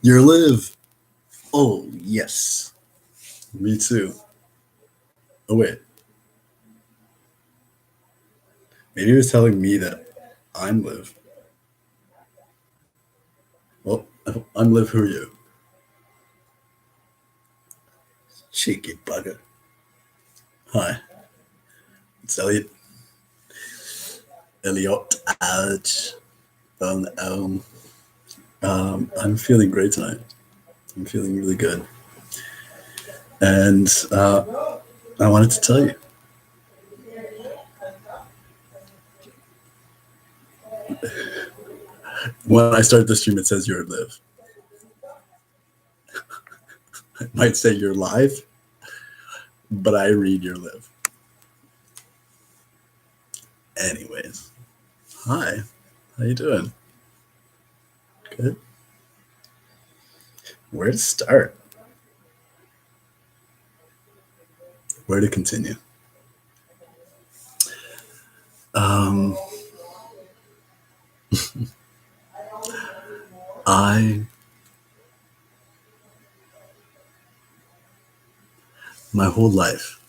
Your live. Oh, yes. Me too. Oh, wait. Maybe he was telling me that I'm live. Well, I'm live. Who are you? Cheeky bugger. Hi. It's Elliot. Elliot. Ouch. I'm feeling great tonight. I'm feeling really good. And I wanted to tell you. When I start the stream, it says you're live. I might say you're live, but I read your live. Anyways, hi. How you doing? Good. Where to start? Where to continue? My whole life,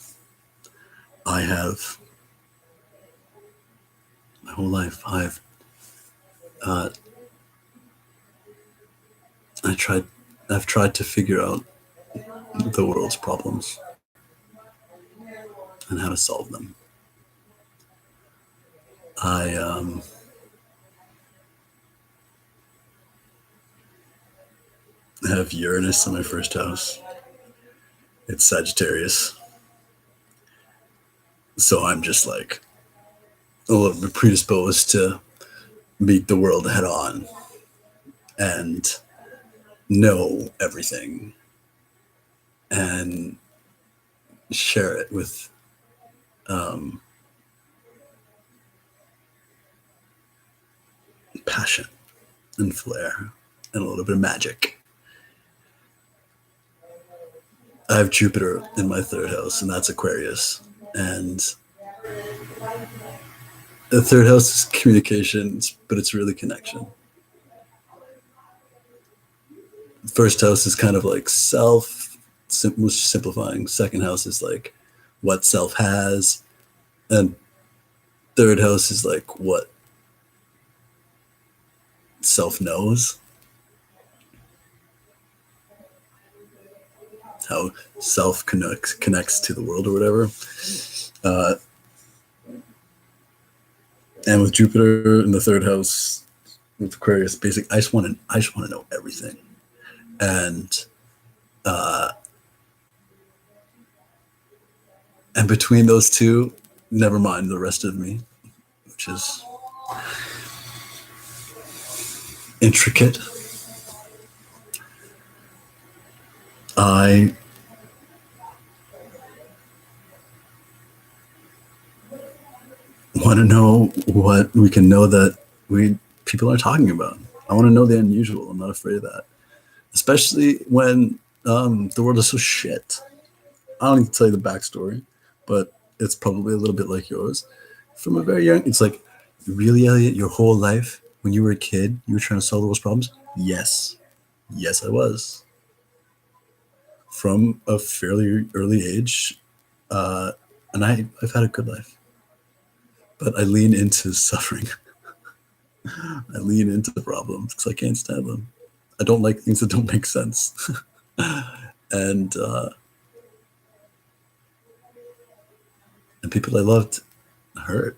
I've I've tried to figure out the world's problems and how to solve them. I have Uranus in my first house. It's Sagittarius. So I'm just like a little bit predisposed to meet the world head on and know everything and share it with passion and flair and a little bit of magic. I have Jupiter in my third house, and that's Aquarius. And the third house is communications, but it's really connection. The first house is kind of like self, simplifying. Second house is like what self has. And third house is like what self knows. How self connects to the world or whatever. And with Jupiter in the third house, with Aquarius, I just want to know everything, and between those two, never mind the rest of me, which is intricate. I want to know what we can know that people are talking about. I want to know the unusual. I'm not afraid of that, especially when the world is so shit. I don't need to tell you the backstory, but it's probably a little bit like yours. From a very young, it's like, really, Elliot, your whole life, when you were a kid, you were trying to solve those problems? Yes, I was. From a fairly early age, and I've had a good life. But I lean into suffering. I lean into the problems because I can't stand them. I don't like things that don't make sense. And people I loved hurt.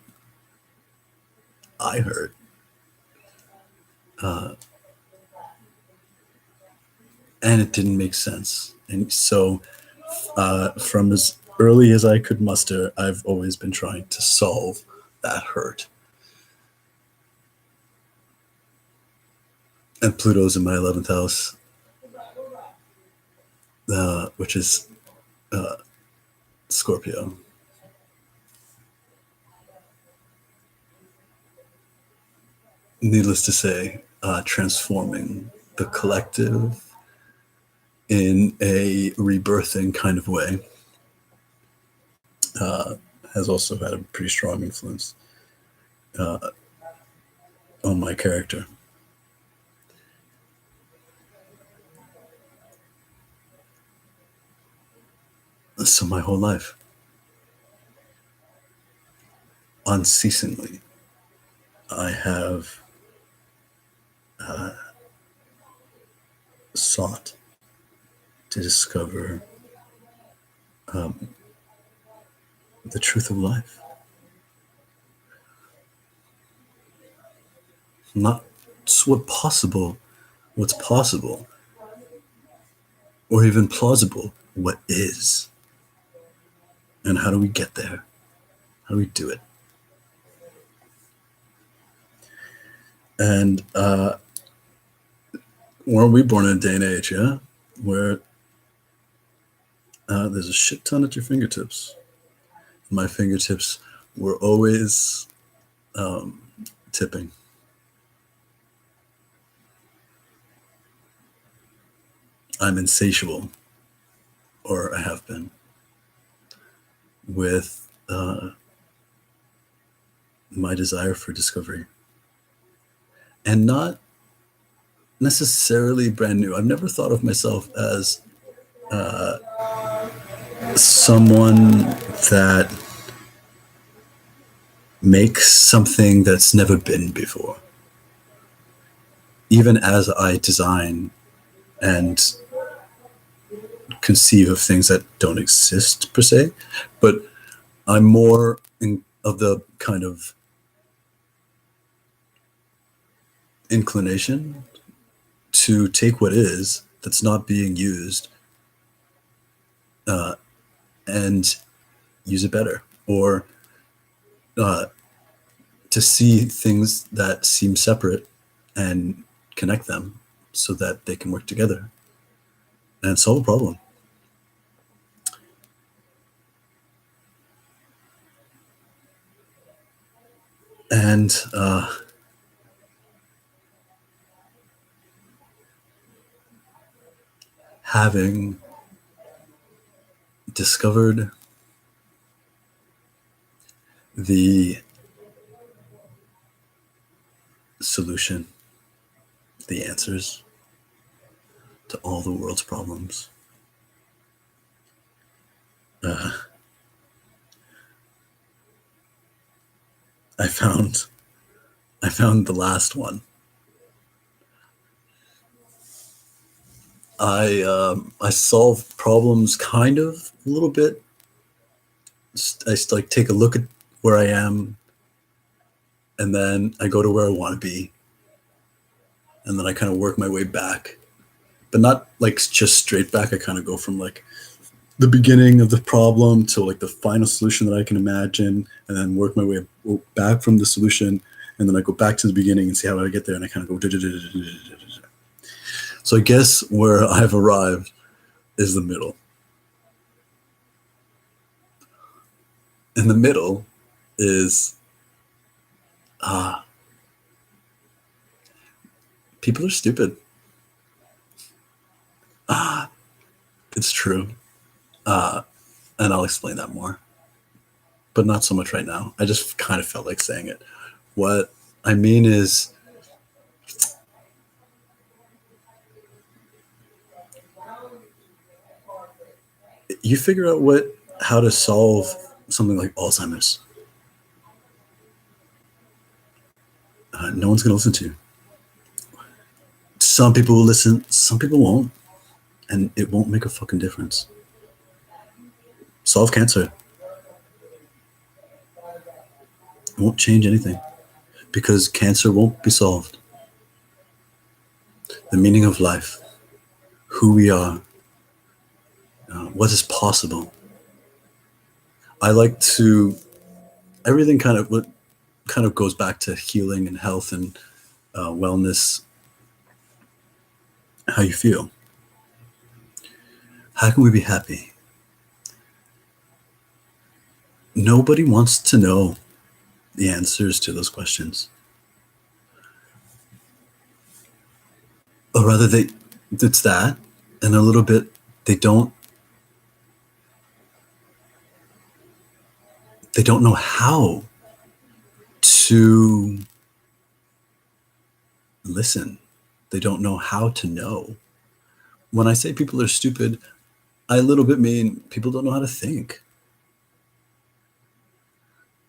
I hurt. And it didn't make sense. And so from as early as I could muster, I've always been trying to solve that hurt. And Pluto's in my 11th house, which is Scorpio. Needless to say, transforming the collective in a rebirthing kind of way has also had a pretty strong influence on my character. my whole life, unceasingly, I have sought to discover the truth of life. Not what's possible, or even plausible, what is. And how do we get there? How do we do it? And weren't we born in a day and age, yeah, where there's a shit ton at your fingertips. My fingertips were always tipping. I'm insatiable, or I have been, with my desire for discovery. And not necessarily brand new. I've never thought of myself as someone that makes something that's never been before. Even as I design and conceive of things that don't exist per se, but I'm more of the kind of inclination to take what is that's not being used and use it better, or to see things that seem separate and connect them so that they can work together and solve a problem. And having discovered the solution, the answers to all the world's problems, I found the last one. I solve problems kind of a little bit. I like take a look at where I am, and then I go to where I want to be, and then I kind of work my way back, but not like just straight back. I kind of go from like the beginning of the problem to like the final solution that I can imagine, and then work my way back from the solution, and then I go back to the beginning and see how I get there, and I kind of go. So I guess where I've arrived is the middle. And the middle is people are stupid. It's true. And I'll explain that more. But not so much right now. I just kind of felt like saying it. What I mean is, you figure out how to solve something like Alzheimer's. No one's going to listen to you. Some people will listen, some people won't. And it won't make a fucking difference. Solve cancer. It won't change anything, because cancer won't be solved. The meaning of life, who we are, what is possible. I like to, everything kind of goes back to healing and health and wellness. How you feel. How can we be happy? Nobody wants to know the answers to those questions. Or rather, it's that, and a little bit, they don't know how to listen. They don't know how to know. When I say people are stupid, I a little bit mean people don't know how to think.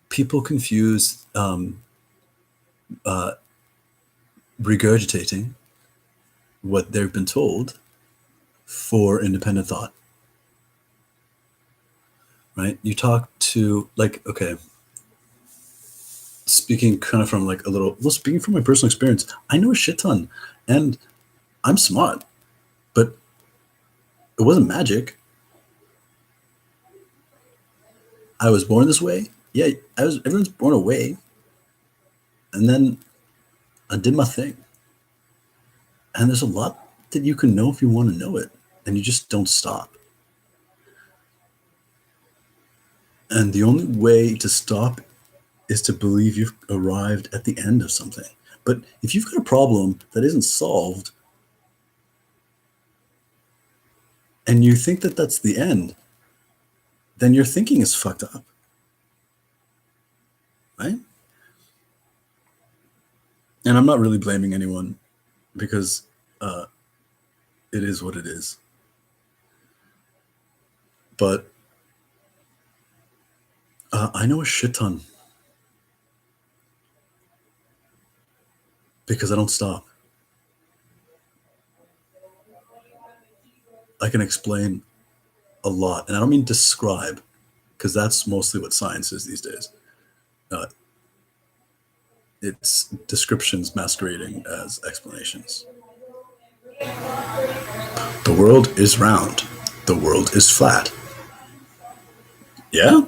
People confuse regurgitating what they've been told for independent thought. Right? You talk to, like, okay, speaking kind of from like a little, well, speaking from my personal experience, I know a shit ton and I'm smart, but it wasn't magic. I was born this way. Yeah, everyone's born away. And then I did my thing. And there's a lot that you can know if you want to know it, and you just don't stop. And the only way to stop is to believe you've arrived at the end of something. But if you've got a problem that isn't solved and you think that that's the end, then your thinking is fucked up. Right? And I'm not really blaming anyone because it is what it is. But I know a shit ton because I don't stop. I can explain a lot, and I don't mean describe, because that's mostly what science is these days. It's descriptions masquerading as explanations. The world is round. The world is flat. Yeah?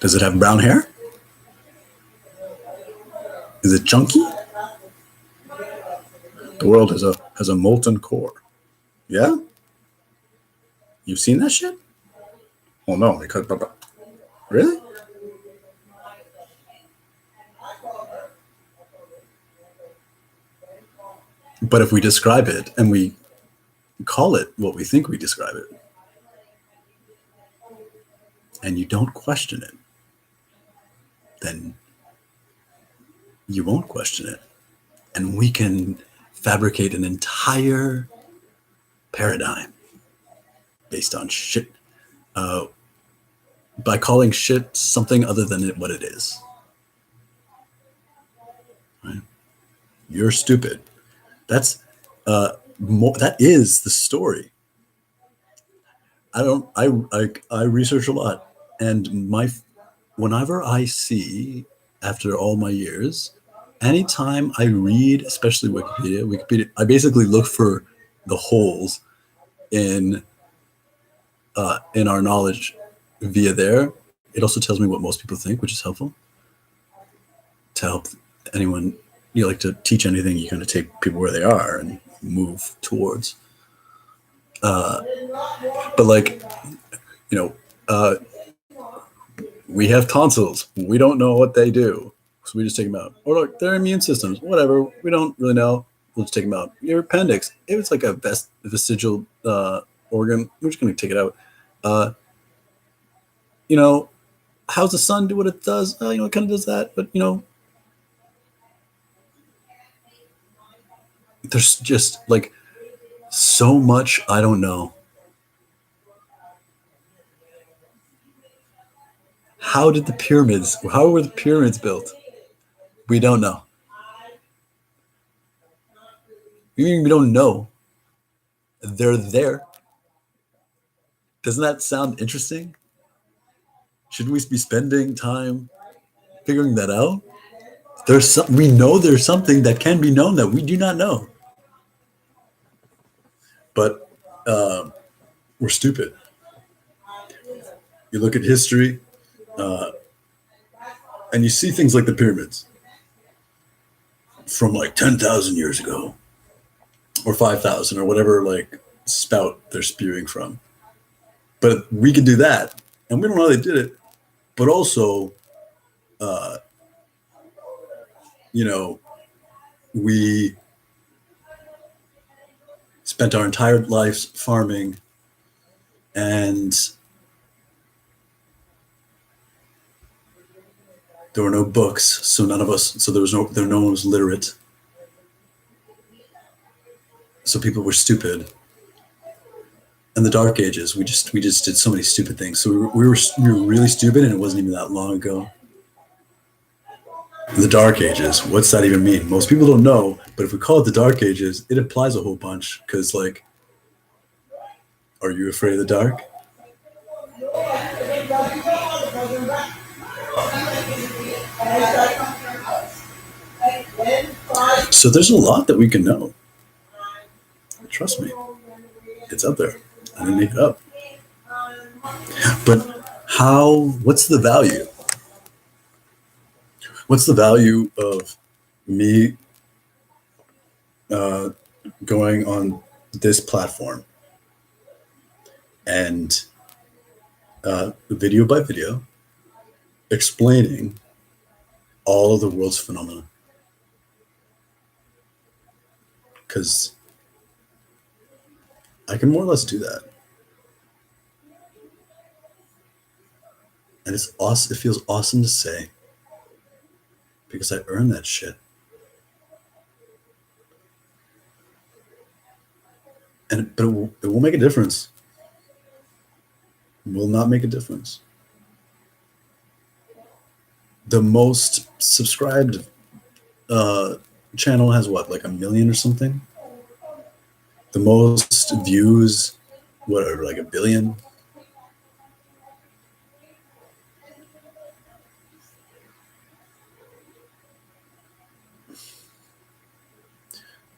Does it have brown hair? Is it chunky? The world has a molten core. Yeah? You've seen that shit? Oh no, because really? But if we describe it and we call it what we think we describe it, and you don't question it, then you won't question it. And we can fabricate an entire paradigm based on shit, by calling shit something other than what it is. Right? You're stupid. That's that is the story. I research a lot, and whenever I see, after all my years, anytime I read, especially Wikipedia, I basically look for the holes in our knowledge via there. It also tells me what most people think, which is helpful. To help anyone, you like to teach anything, you kind of take people where they are and move towards. But like, we have tonsils. We don't know what they do, so we just take them out. Or look, their immune systems, whatever. We don't really know. We'll just take them out. Your appendix, if it's like a vestigial organ, we're just going to take it out. How's the sun do what it does? It kind of does that, but there's just like so much I don't know. How were the pyramids built? We don't know. We don't know. They're there. Doesn't that sound interesting? Should we be spending time figuring that out? We know there's something that can be known that we do not know. But we're stupid. You look at history, and you see things like the pyramids from like 10,000 years ago, or 5,000, or whatever like spout they're spewing from. But we can do that, and we don't know how they did it. But also, we spent our entire lives farming, and there were no books, so no one was literate. So people were stupid. In the dark ages, we just did so many stupid things. So we were really stupid, and it wasn't even that long ago. The dark ages, what's that even mean? Most people don't know, but if we call it the dark ages, it implies a whole bunch. Because, like, are you afraid of the dark? So there's a lot that we can know. Trust me, it's up there. I didn't make it up. But what's the value? What's the value of me uh, going on this platform and video by video explaining all of the world's phenomena? Because I can more or less do that. And it's awesome. It feels awesome to say because I earned that shit. But it will make a difference. It will not make a difference. The most subscribed channel has what, like 1 million or something? The most views, whatever, like 1 billion.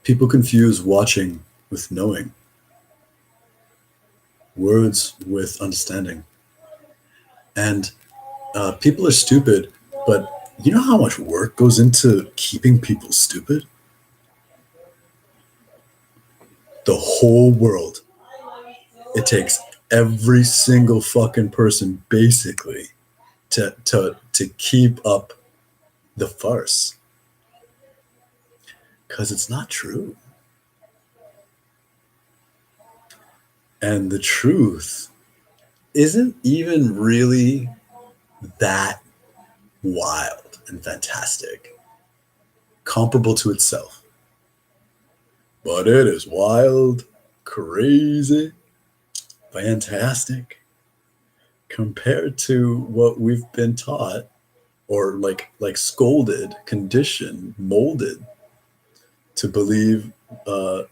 People confuse watching with knowing, words with understanding. And people are stupid, but you know how much work goes into keeping people stupid? The whole world. It takes every single fucking person basically to keep up the farce. Because it's not true. And the truth isn't even really that wild and fantastic, comparable to itself. But it is wild, crazy, fantastic compared to what we've been taught or like scolded, conditioned, molded to believe of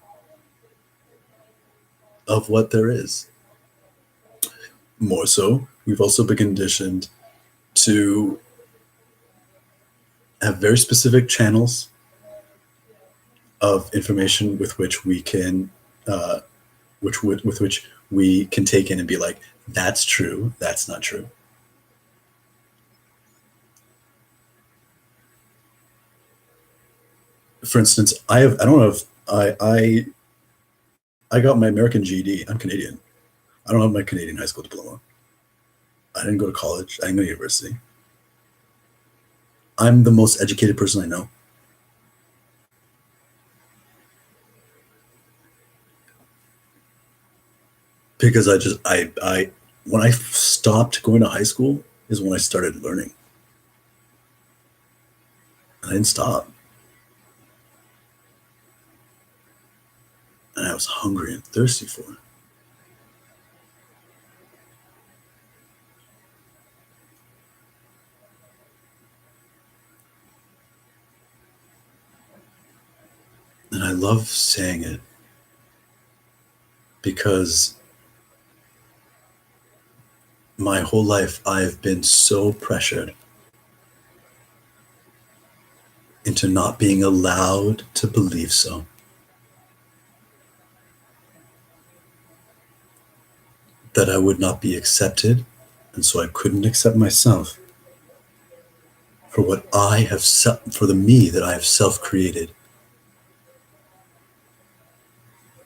what there is. More so, we've also been conditioned to have very specific channels of information with which we can, with which we can take in and be like, that's true, that's not true. For instance, I don't know if I got my American GED. I'm Canadian. I don't have my Canadian high school diploma. I didn't go to college. I didn't go to university. I'm the most educated person I know. Because when I stopped going to high school is when I started learning. And I didn't stop. And I was hungry and thirsty for it. And I love saying it because my whole life I've been so pressured into not being allowed to believe so. That I would not be accepted, and so I couldn't accept myself for what I have for the me that I have self-created.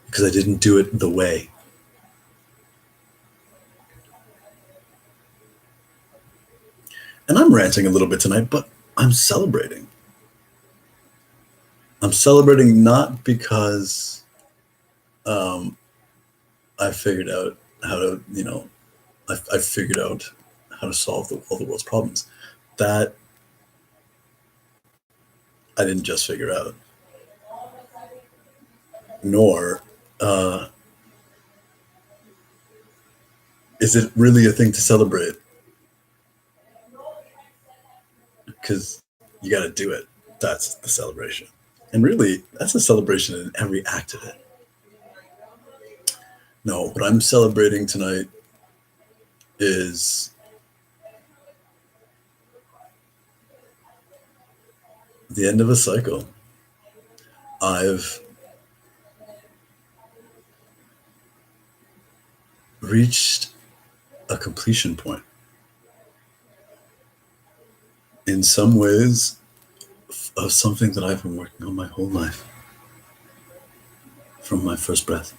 Because I didn't do it the way. And I'm ranting a little bit tonight, but I'm celebrating. I'm celebrating not because I figured out how to, I figured out how to solve all the world's problems. That I didn't just figure out. Nor is it really a thing to celebrate? Because you got to do it. That's the celebration. And really, that's a celebration in every act of it. No, what I'm celebrating tonight is the end of a cycle. I've reached a completion point. In some ways, of something that I've been working on my whole life, from my first breath.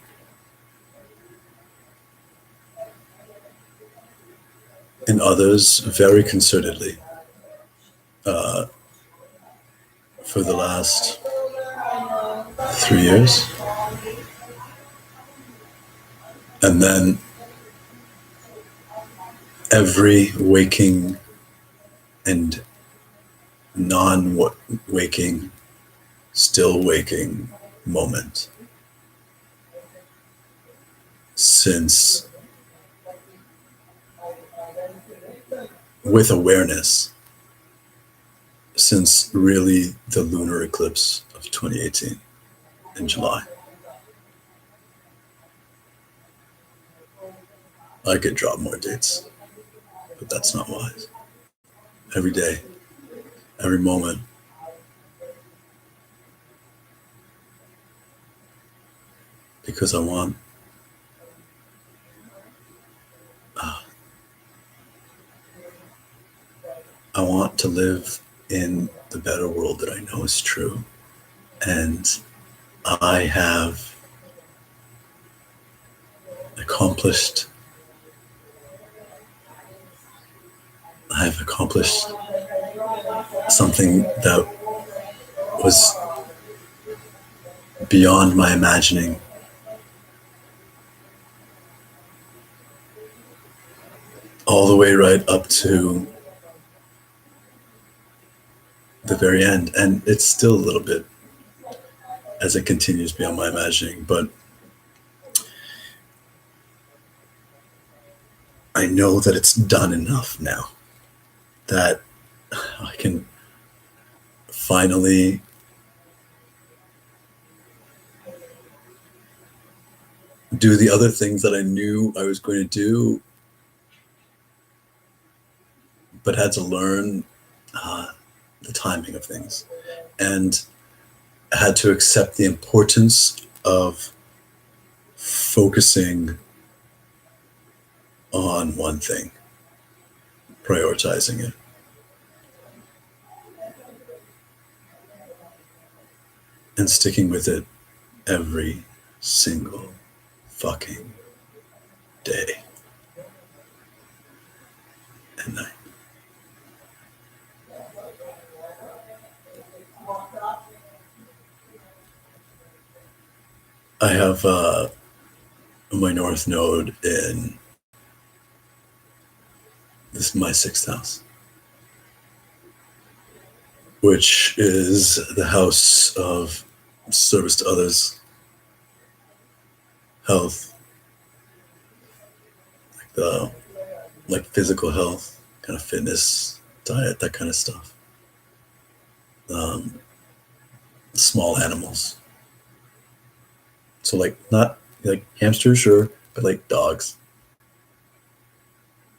In others, very concertedly, for the last 3 years. And then every waking and non-waking, still waking moment since, with awareness, since really the lunar eclipse of 2018 in July. I could drop more dates, but that's not wise. Every day, every moment, because I want to live in the better world that I know is true. And I have accomplished something that was beyond my imagining. All the way right up to the very end. And it's still a little bit as it continues beyond my imagining, but I know that it's done enough now that I can finally do the other things that I knew I was going to do, but had to learn the timing of things, and had to accept the importance of focusing on one thing, prioritizing it. And sticking with it every single fucking day and night. I have my North Node in this my sixth house, which is the house of service to others, health, like physical health, kind of fitness, diet, that kind of stuff. Small animals. So not like hamsters, sure, but like dogs,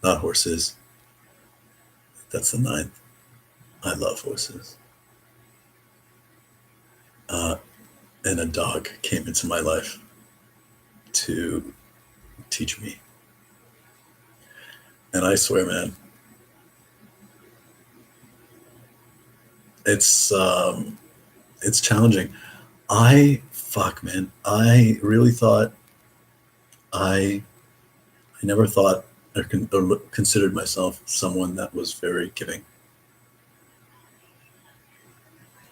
not horses. That's the ninth. I love horses. And a dog came into my life to teach me. And I swear, man, it's challenging. I really thought I never thought or considered myself someone that was very giving.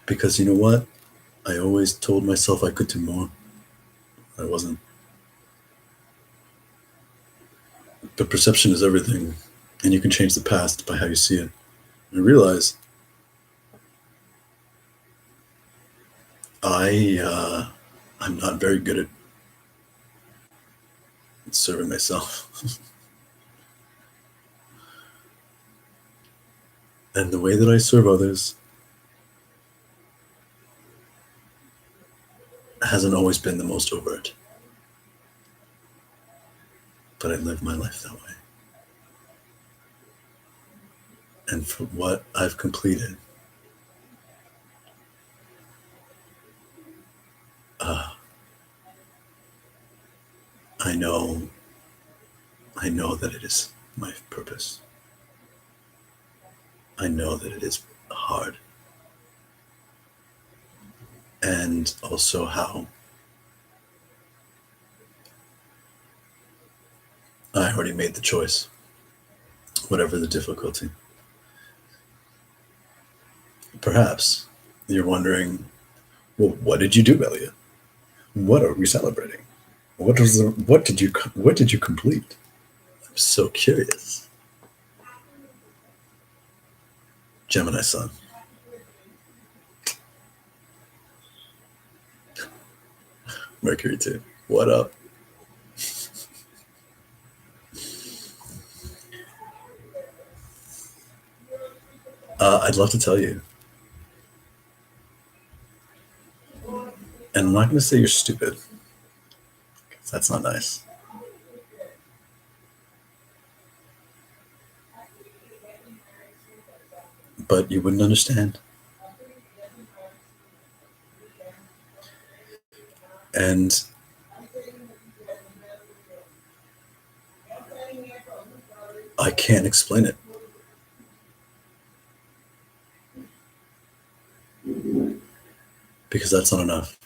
Because you know what? I always told myself I could do more. I wasn't. But perception is everything, and you can change the past by how you see it. And I realize I'm not very good at serving myself. And the way that I serve others hasn't always been the most overt, but I live my life that way. And for what I've completed, uh, I know, I know that it is my purpose. I know that it is hard, and also how I already made the choice, whatever the difficulty. Perhaps you're wondering, well, what did you do, Elliot? What are we celebrating? What did you complete? I'm so curious. Gemini Sun. Mercury too. What up? I'd love to tell you. And I'm not going to say you're stupid, 'cause that's not nice. But you wouldn't understand. And I can't explain it. Because that's not enough.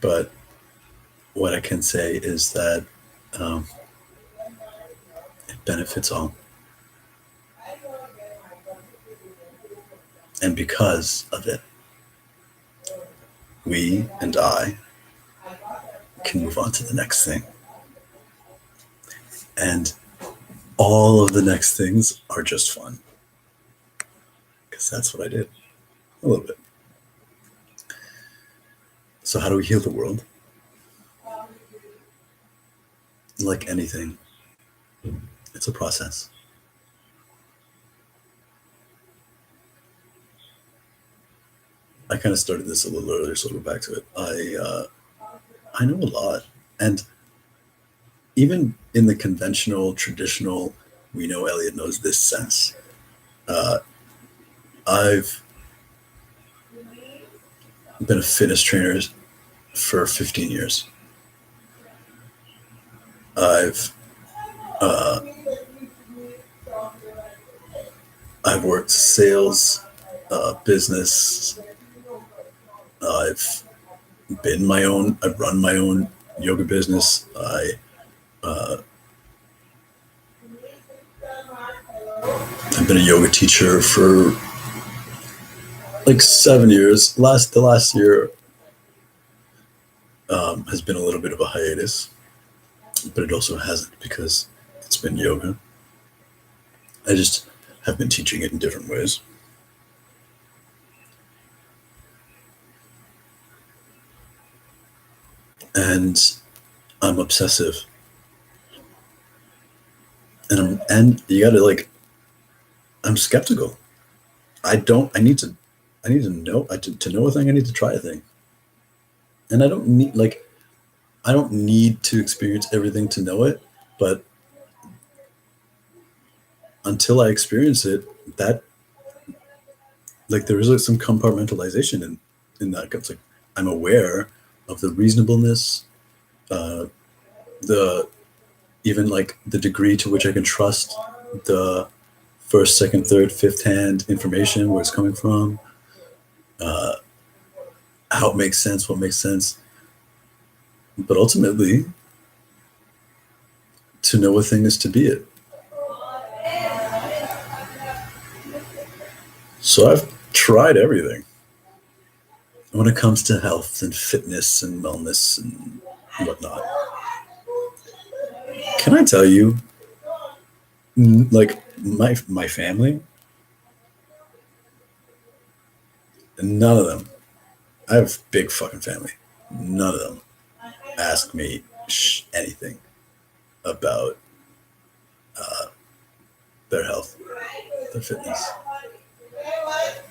But what I can say is that um, it benefits all. And because of it, we and I can move on to the next thing. And all of the next things are just fun. Because that's what I did. A little bit. So, how do we heal the world? Like anything, it's a process. I kind of started this a little earlier, so we'll go back to it. I know a lot, and even in the conventional, traditional, we know Elliot knows this sense. Uh, I've been a fitness trainer for 15 years. I've uh, I've worked sales, business. I've been my own. I've run my own yoga business. Uh, I've been a yoga teacher for like 7 years. The last year has been a little bit of a hiatus, but it also hasn't because it's been yoga. I just have been teaching it in different ways. And I'm obsessive. And you gotta like I'm skeptical. I need to know to know a thing, I need to try a thing. And I don't need to experience everything to know it, but until I experience it, that like there is like some compartmentalization in that. It's like I'm aware of the reasonableness, uh, the even like the degree to which I can trust the first, second, third, fifth hand information, where it's coming from, uh, how it makes sense, what makes sense. But ultimately, to know a thing is to be it. So I've tried everything when it comes to health and fitness and wellness and whatnot. Can I tell you, like my family, none of them. I have a big fucking family. none of them ask me anything about their health, their fitness.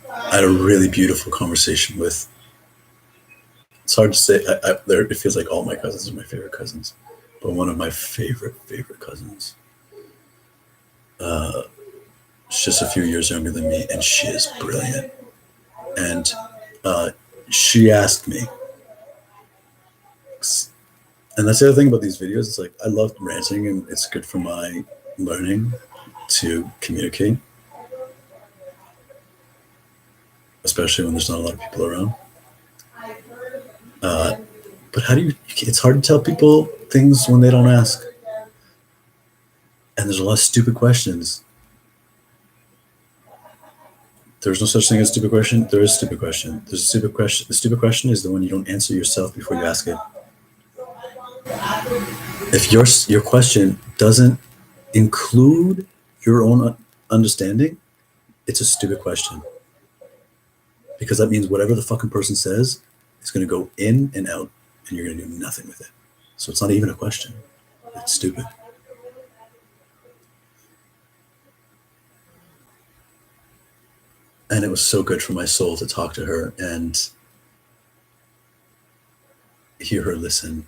I had a really beautiful conversation with. It's hard to say. It feels like all my cousins are my favorite cousins, but one of my favorite cousins. She's just a few years younger than me, and she is brilliant. And she asked me, and that's the other thing about these videos. It's like I love ranting, and it's good for my learning to communicate, especially when there's not a lot of people around. But how do you? It's hard to tell people things when they don't ask, and there's a lot of stupid questions. There's no such thing as stupid question. There is stupid question. There's a stupid question. The stupid question is the one you don't answer yourself before you ask it. If your question doesn't include your own understanding, it's a stupid question. Because that means whatever the fucking person says is going to go in and out, and you're going to do nothing with it. So it's not even a question. It's stupid. And it was so good for my soul to talk to her and hear her listen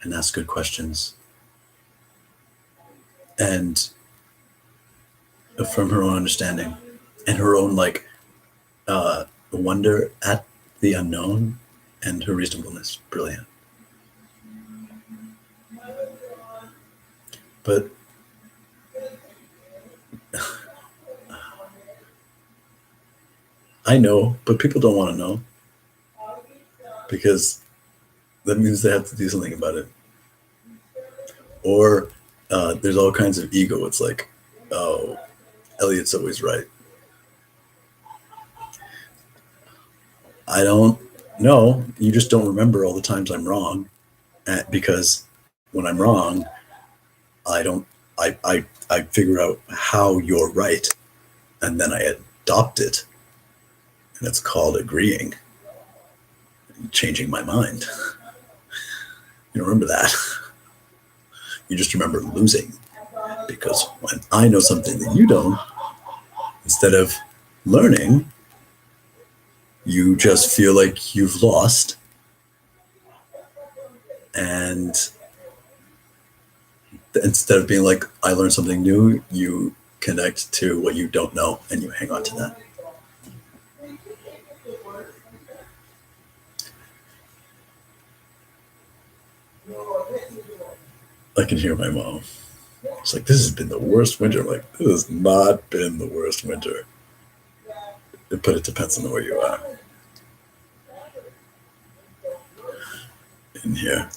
and ask good questions. And from her own understanding and her own wonder at the unknown and her reasonableness. Brilliant. But I know, but people don't want to know because that means they have to do something about it. Or there's all kinds of ego. It's like, oh, Elliot's always right. I don't know. You just don't remember all the times I'm wrong, because when I'm wrong, I figure out how you're right, and then I adopt it, and it's called agreeing, changing my mind. You don't remember that. You just remember losing, because when I know something that you don't, instead of learning, you just feel like you've lost, and instead of being like, I learned something new, you connect to what you don't know and you hang on to that. I can hear my mom. It's like, this has been the worst winter. I'm like, this has not been the worst winter. But it depends on where you are. In here.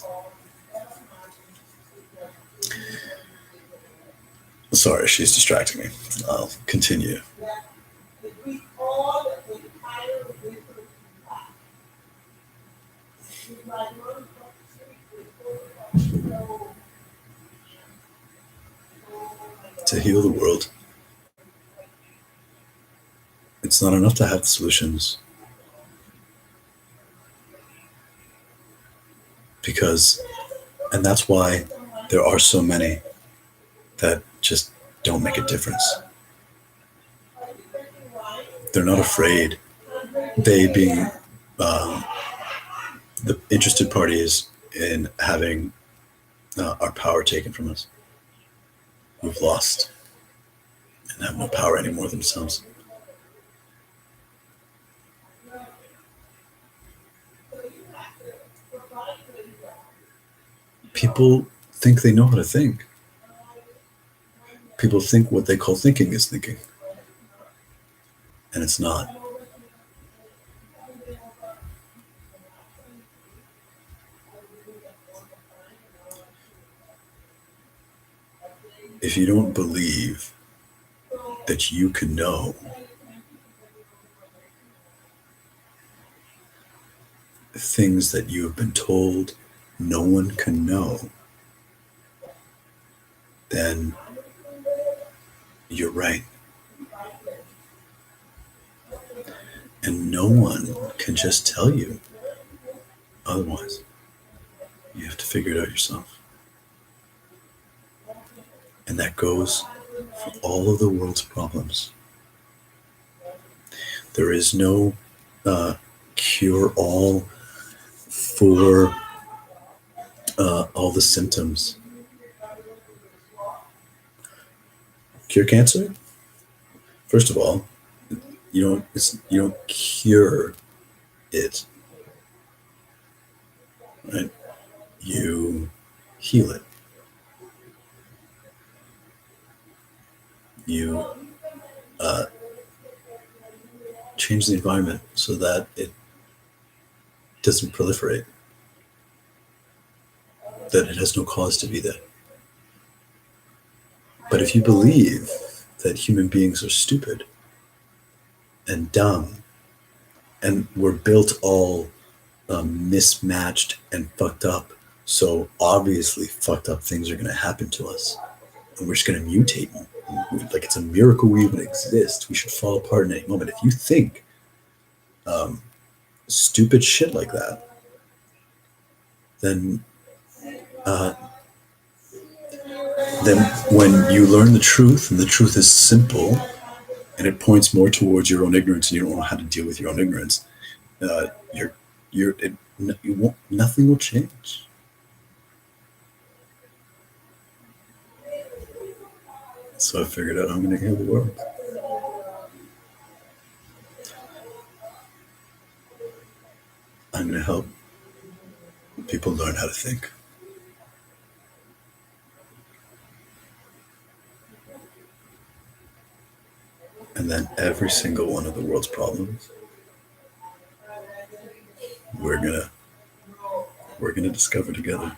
Sorry, she's distracting me. I'll continue. To heal the world, it's not enough to have the solutions. And that's why there are so many that just don't make a difference. They're not afraid. They being the interested parties in having our power taken from us. We've lost and have no power anymore themselves. People think they know how to think. People think what they call thinking is thinking. And it's not. If you don't believe that you can know things that you have been told no one can know, then you're right. And no one can just tell you Otherwise, you have to figure it out yourself. And that goes for all of the world's problems. There is no cure all for all the symptoms. Cure cancer? First of all, you don't cure it, right? You heal it. You uh, change the environment so that it doesn't proliferate, that it has no cause to be there. But if you believe that human beings are stupid and dumb and we're built all mismatched and fucked up, so obviously fucked up things are going to happen to us and we're just going to mutate. Like it's a miracle we even exist. We should fall apart in any moment. If you think stupid shit like that, then uh, then when you learn the truth, and the truth is simple, and it points more towards your own ignorance, and you don't know how to deal with your own ignorance, uh, you won't, nothing will change. So I figured out I'm going to heal the world. I'm going to help people learn how to think. And then every single one of the world's problems, we're gonna discover together.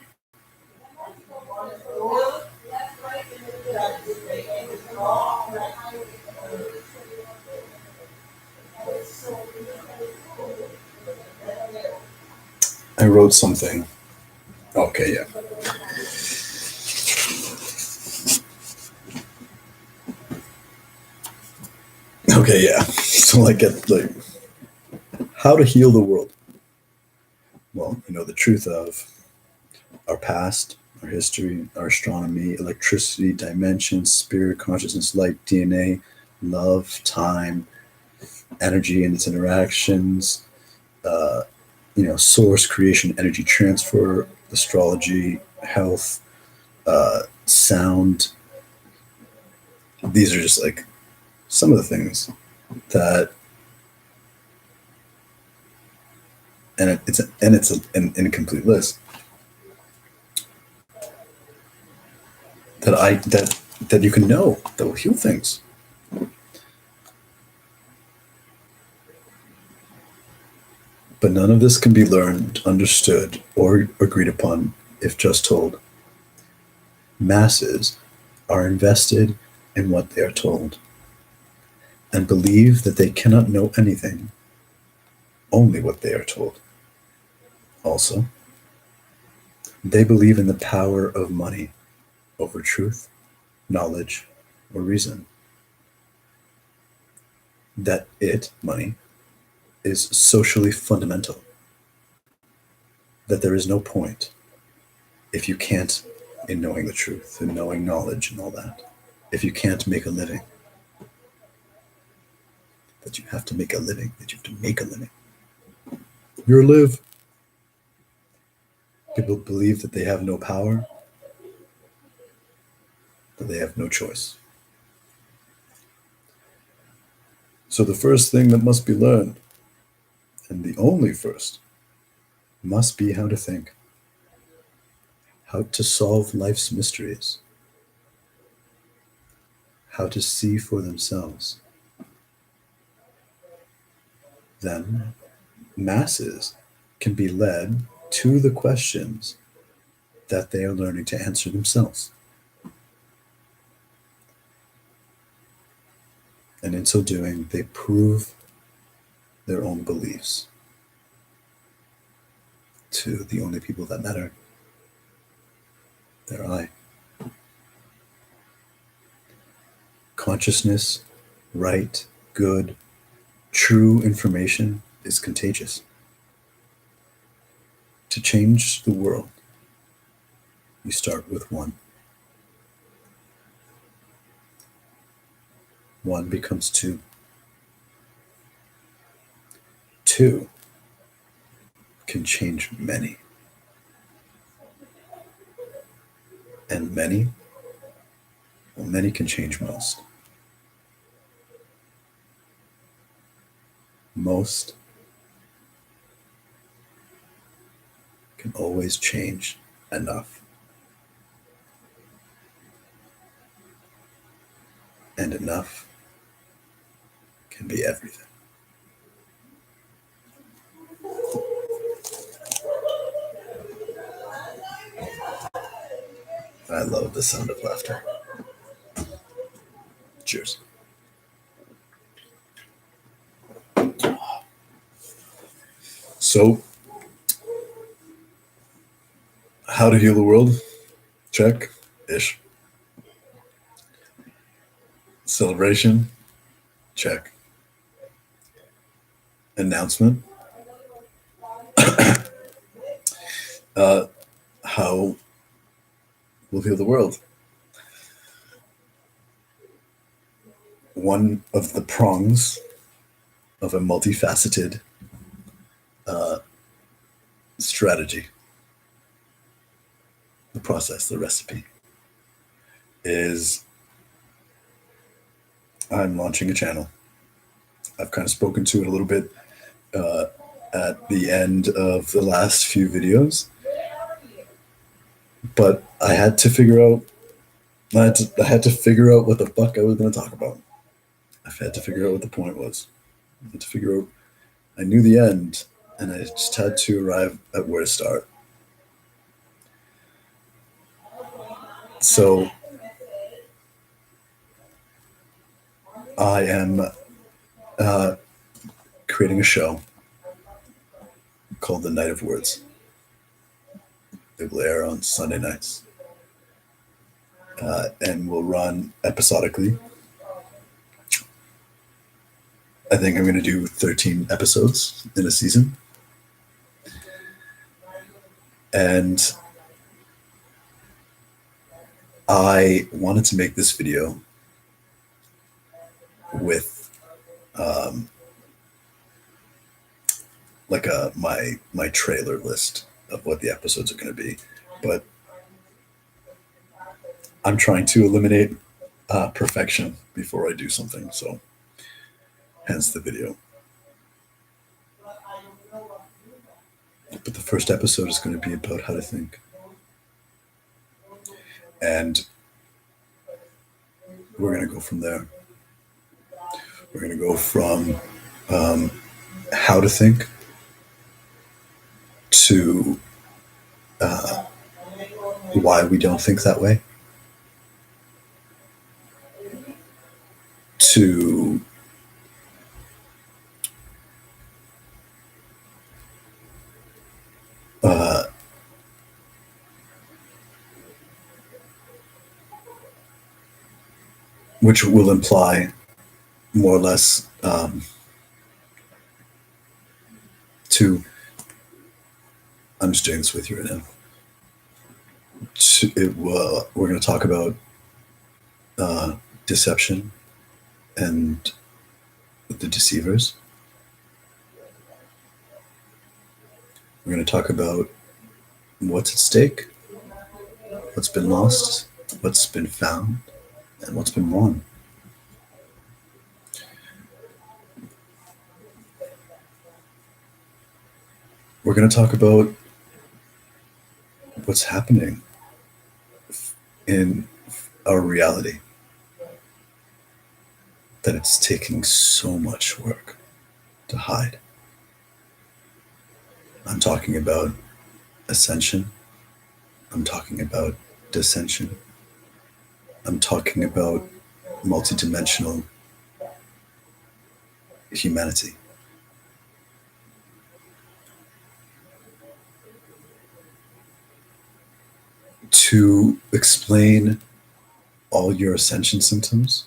I wrote something. Okay, yeah. Okay, yeah. So like how to heal the world. Well, the truth of our past, our history, our astronomy, electricity, dimensions, spirit, consciousness, light, DNA, love, time, energy and its interactions, uh, source, creation, energy transfer, astrology, health, sound. These are just like some of the things that, and it's an incomplete list that you can know that will heal things. But none of this can be learned, understood, or agreed upon if just told. Masses are invested in what they are told and believe that they cannot know anything, only what they are told. Also, they believe in the power of money over truth, knowledge, or reason. That money, is socially fundamental. That there is no point if you can't, in knowing the truth and knowing knowledge and all that, if you can't make a living. That you have to make a living, that you have to make a living. Your live. People believe that they have no power, that they have no choice. So the first thing that must be learned, and the only first, must be how to think, how to solve life's mysteries, how to see for themselves. Then masses can be led to the questions that they are learning to answer themselves. And in so doing, they prove their own beliefs to the only people that matter, their I. Consciousness, right, good, true information is contagious. To change the world, you start with one. One becomes two. Two can change many. And many, well, many can change most. Most can always change enough. And enough can be everything. I love the sound of laughter. Cheers. So, how to heal the world? Check. Ish. Celebration? Check. Announcement? How we'll heal the world? One of the prongs of a multifaceted strategy, the process, the recipe, is I'm launching a channel. I've kind of spoken to it a little bit at the end of the last few videos, but I had to figure out what the fuck I was going to talk about. I had to figure out what the point was. I had to figure out. I knew the end, and I just had to arrive at where to start. So I am creating a show called The Night of Words. It will air on Sunday nights and will run episodically. I think I'm going to do 13 episodes in a season. And I wanted to make this video with like my trailer list of what the episodes are going to be, but I'm trying to eliminate perfection before I do something, so hence the video. But the first episode is going to be about how to think. And we're going to go from there. We're going to go from how to think to why we don't think that way, to which will imply more or less to, I'm just doing this with you right now. We're going to talk about deception and the deceivers. We're going to talk about what's at stake, what's been lost, what's been found, and what's been won. We're going to talk about what's happening in our reality, that it's taking so much work to hide. I'm talking about ascension. I'm talking about dissension. I'm talking about multidimensional humanity. To explain all your ascension symptoms,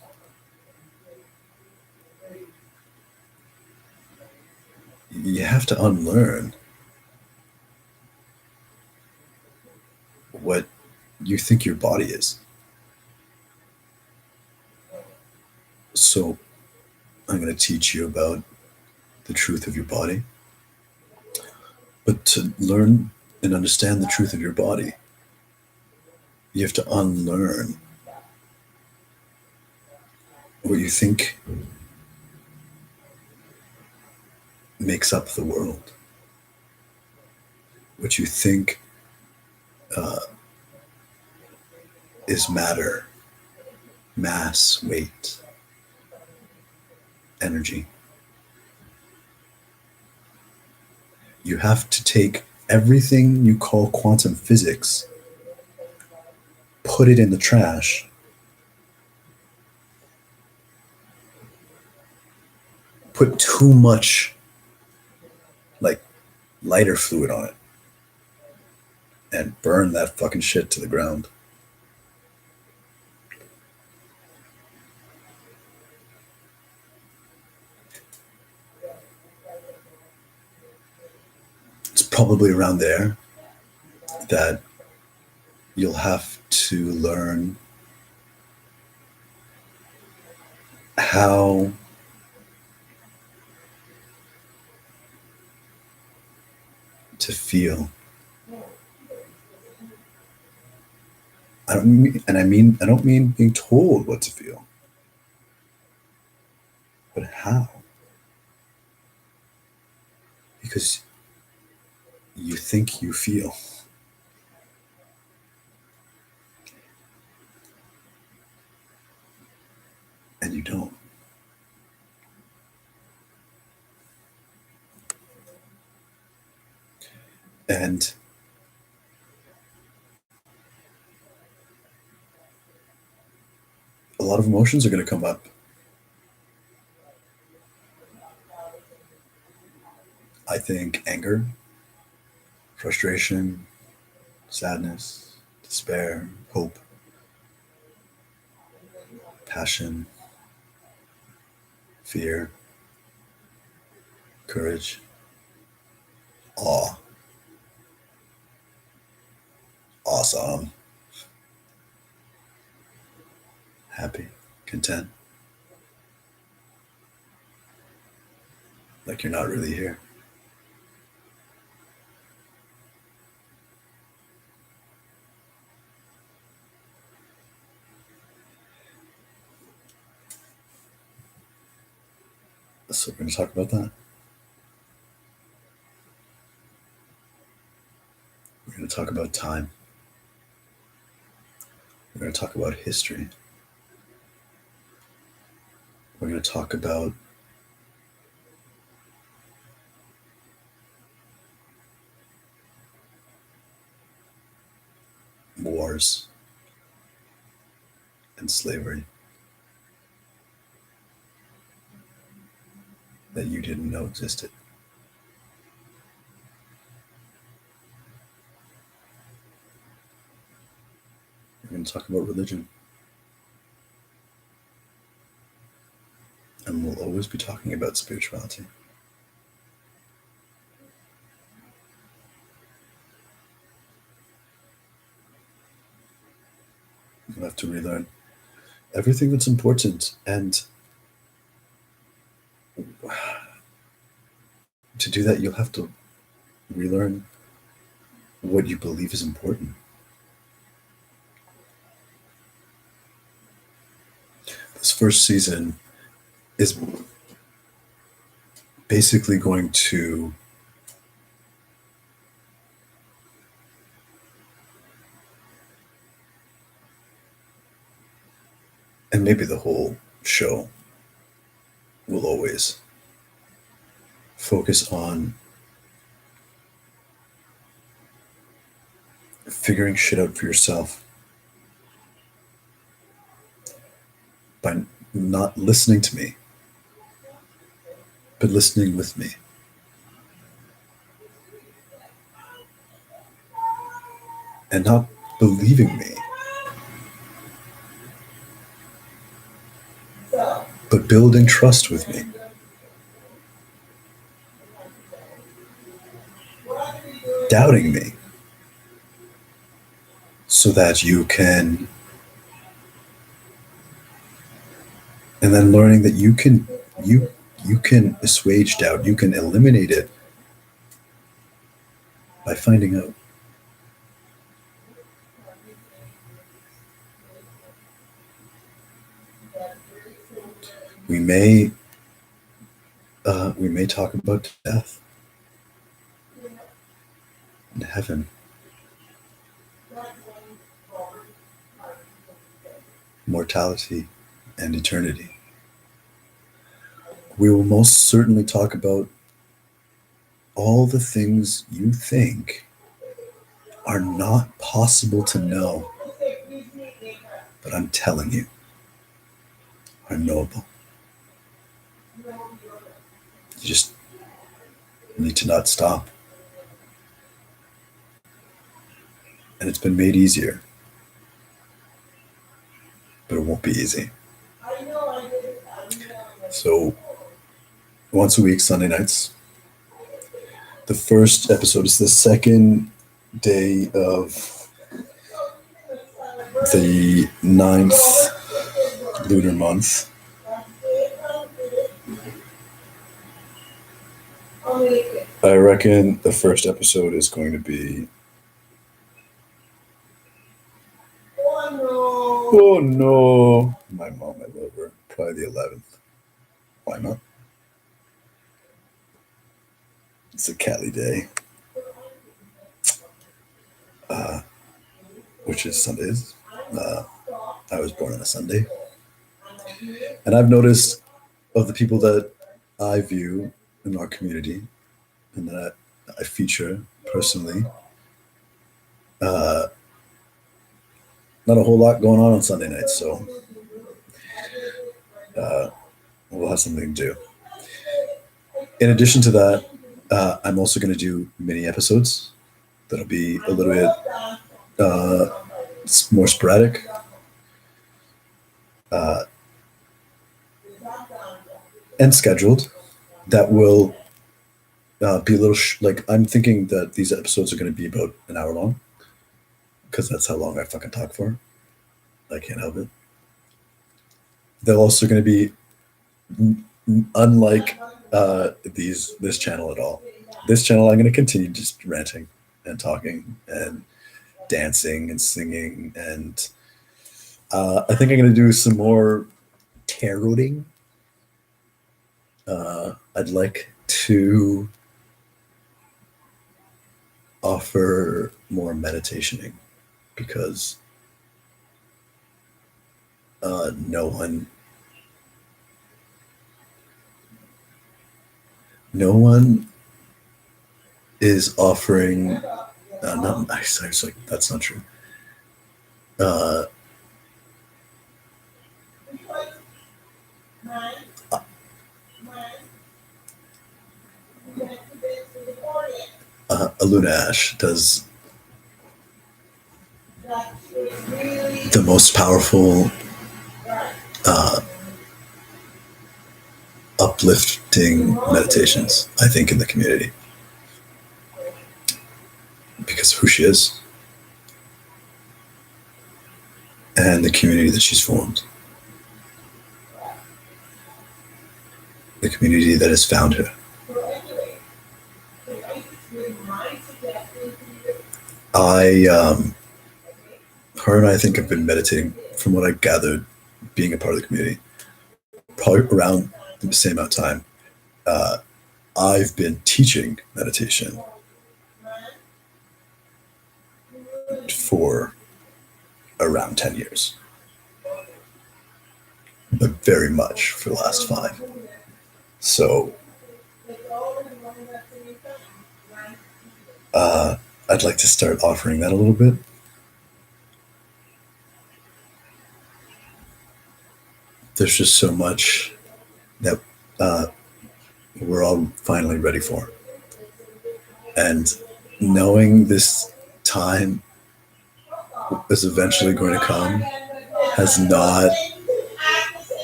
you have to unlearn what you think your body is. So I'm going to teach you about the truth of your body. But to learn and understand the truth of your body, you have to unlearn what you think makes up the world, what you think uh, is matter, mass, weight, energy. You have to take everything you call quantum physics, put it in the trash, put too much like lighter fluid on it, and burn that fucking shit to the ground. It's probably around there that you'll have to learn how to feel. I don't mean being told what to feel, but how. Because you think you feel, and you don't. And a lot of emotions are going to come up. I think anger, frustration, sadness, despair, hope, passion, fear, courage, awe, awesome, happy, content, like you're not really here. So we're going to talk about that. We're going to talk about time. We're going to talk about history. We're going to talk about wars and slavery that you didn't know existed. We're going to talk about religion. And we'll always be talking about spirituality. You'll have to relearn everything that's important. And to do that, you'll have to relearn what you believe is important. This first season is basically going to and maybe the whole show will always focus on figuring shit out for yourself by not listening to me, but listening with me. And not believing me, but building trust with me. Doubting me, so that you can, and then learning that you can assuage doubt, you can eliminate it by finding out. We may we may talk about death and heaven, mortality, and eternity. We will most certainly talk about all the things you think are not possible to know, but I'm telling you, are knowable. You just need to not stop. And it's been made easier, but it won't be easy. So, once a week, Sunday nights. The first episode is the second day of the 9th lunar month. I reckon the first episode is going to be. Oh no! My mom, I love her. Probably the 11th. Why not? It's a Cali day. Which is Sundays. I was born on a Sunday. And I've noticed of the people that I view in our community and that I feature personally, not a whole lot going on Sunday nights, so we'll have something to do. In addition to that, I'm also going to do mini episodes that'll be a little bit more sporadic. And scheduled, that will be a little like I'm thinking that these episodes are going to be about an hour long because that's how long I fucking talk for. I can't help it. They're also going to be unlike this channel at all. This channel, I'm going to continue just ranting and talking and dancing and singing, and I think I'm going to do some more taroting. I'd like to offer more meditationing because no one is offering. Not nice. I was like, that's not true. Aluna Ash does the most powerful, uplifting meditations, I think, in the community because of who she is and the community that she's formed, the community that has found her. Her and I think have been meditating, from what I gathered, being a part of the community, probably around the same amount of time. I've been teaching meditation for around 10 years, but very much for the last 5. So I'd like to start offering that a little bit. There's just so much that we're all finally ready for. And knowing this time is eventually going to come has not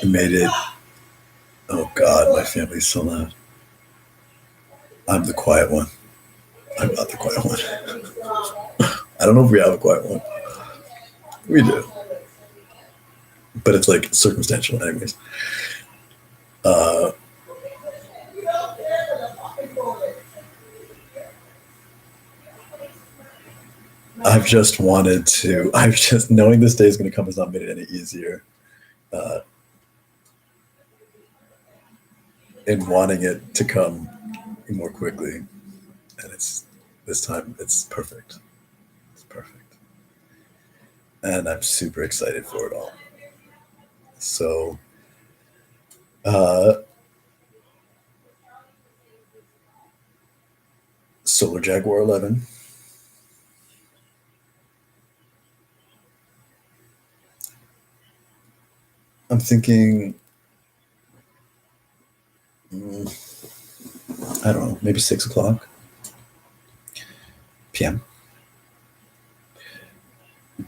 made it. Oh God, my family's so loud. I'm the quiet one. I'm not the quiet one. I don't know if we have a quiet one. We do, but it's like circumstantial, anyways. Uh, I've just wanted to. I've just knowing this day is going to come has not made it any easier. Uh, in wanting it to come more quickly, and it's this time it's perfect. It's perfect, and I'm super excited for it all. So, uh, Solar Jaguar 11. I'm thinking, I don't know, maybe 6 o'clock p.m.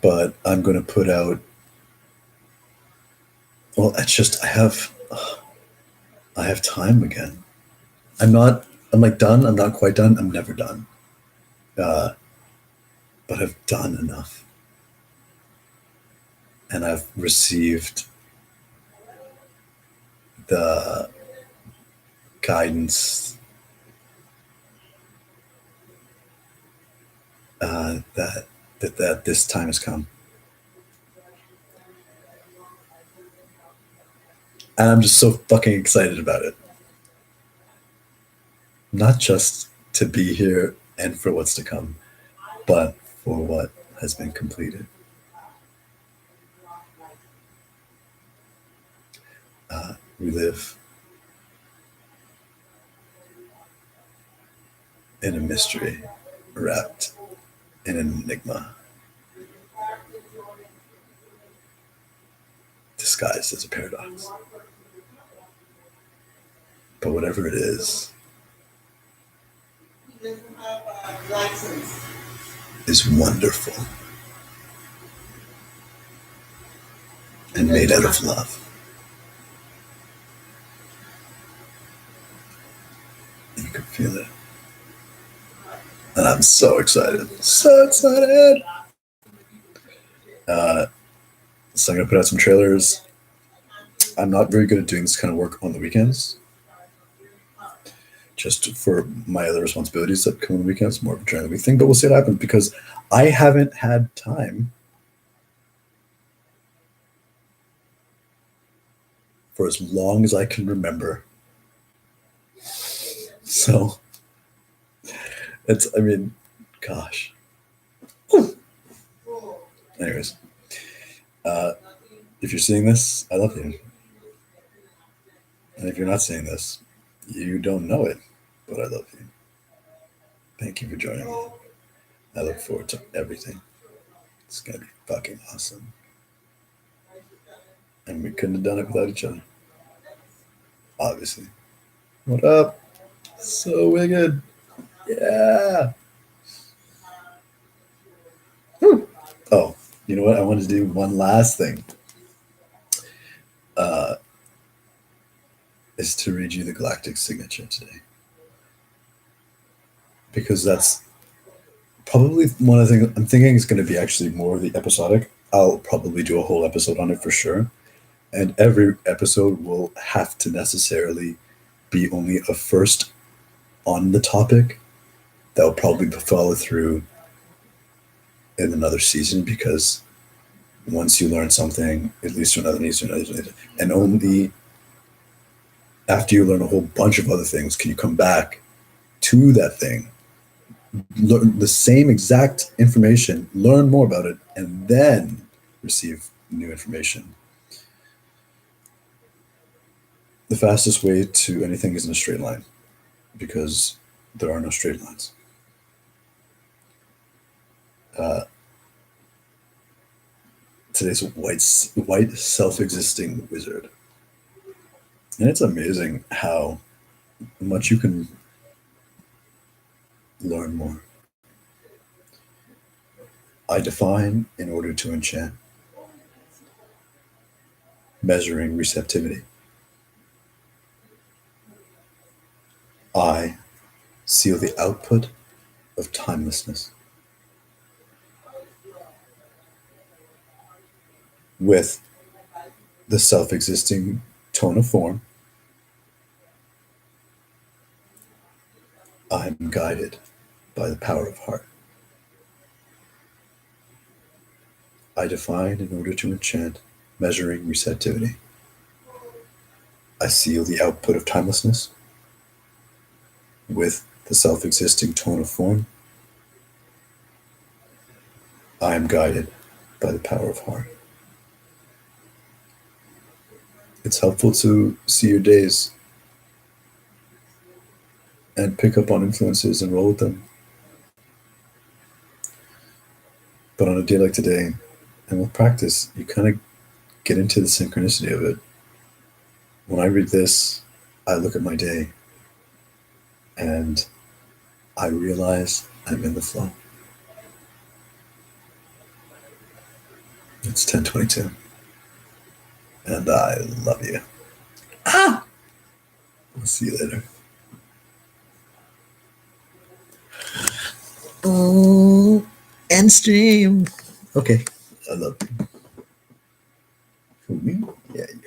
But I'm going to put out. Well, it's just I have time again. I'm not. I'm like done. I'm not quite done. I'm never done. Uh, but I've done enough, and I've received the guidance that this time has come, and I'm just so fucking excited about it. Not just to be here and for what's to come, but for what has been completed. We live in a mystery wrapped in an enigma disguised as a paradox. But whatever it is wonderful and made out of love. You can feel it. And I'm so excited. So excited. Uh, so I'm going to put out some trailers. I'm not very good at doing this kind of work on the weekends. Just for my other responsibilities that come on the weekends, more of a during the week thing. But we'll see what happens because I haven't had time for as long as I can remember. So I mean, gosh. Anyways, if you're seeing this, I love you. And if you're not seeing this, you don't know it, but I love you. Thank you for joining me. I look forward to everything. It's going to be fucking awesome. And we couldn't have done it without each other. Obviously. What up? So wicked. Yeah. Whew. Oh, you know what? I wanted to do one last thing. Is to read you the galactic signature today. Because that's probably one of the things I'm thinking is going to be actually more of the episodic. I'll probably do a whole episode on it for sure. And every episode will have to necessarily be only a first on the topic that will probably follow through in another season because once you learn something, it leads to another, needs to another, and only after you learn a whole bunch of other things can you come back to that thing, learn the same exact information, learn more about it, and then receive new information. The fastest way to anything is in a straight line because there are no straight lines. Today's white self-existing wizard. And it's amazing how much you can learn more. I define in order to enchant, measuring receptivity. I seal the output of timelessness. with the self-existing tone of form, I am guided by the power of heart. I define in order to enchant, measuring receptivity. I seal the output of timelessness with the self-existing tone of form. I am guided by the power of heart. It's helpful to see your days and pick up on influences and roll with them. But on a day like today, and with practice, you kind of get into the synchronicity of it. When I read this, I look at my day and I realize I'm in the flow. It's 10:22, and I love you. Ah! I'll see you later. Oh, end stream. Okay, I love you. Who, me? Yeah, you.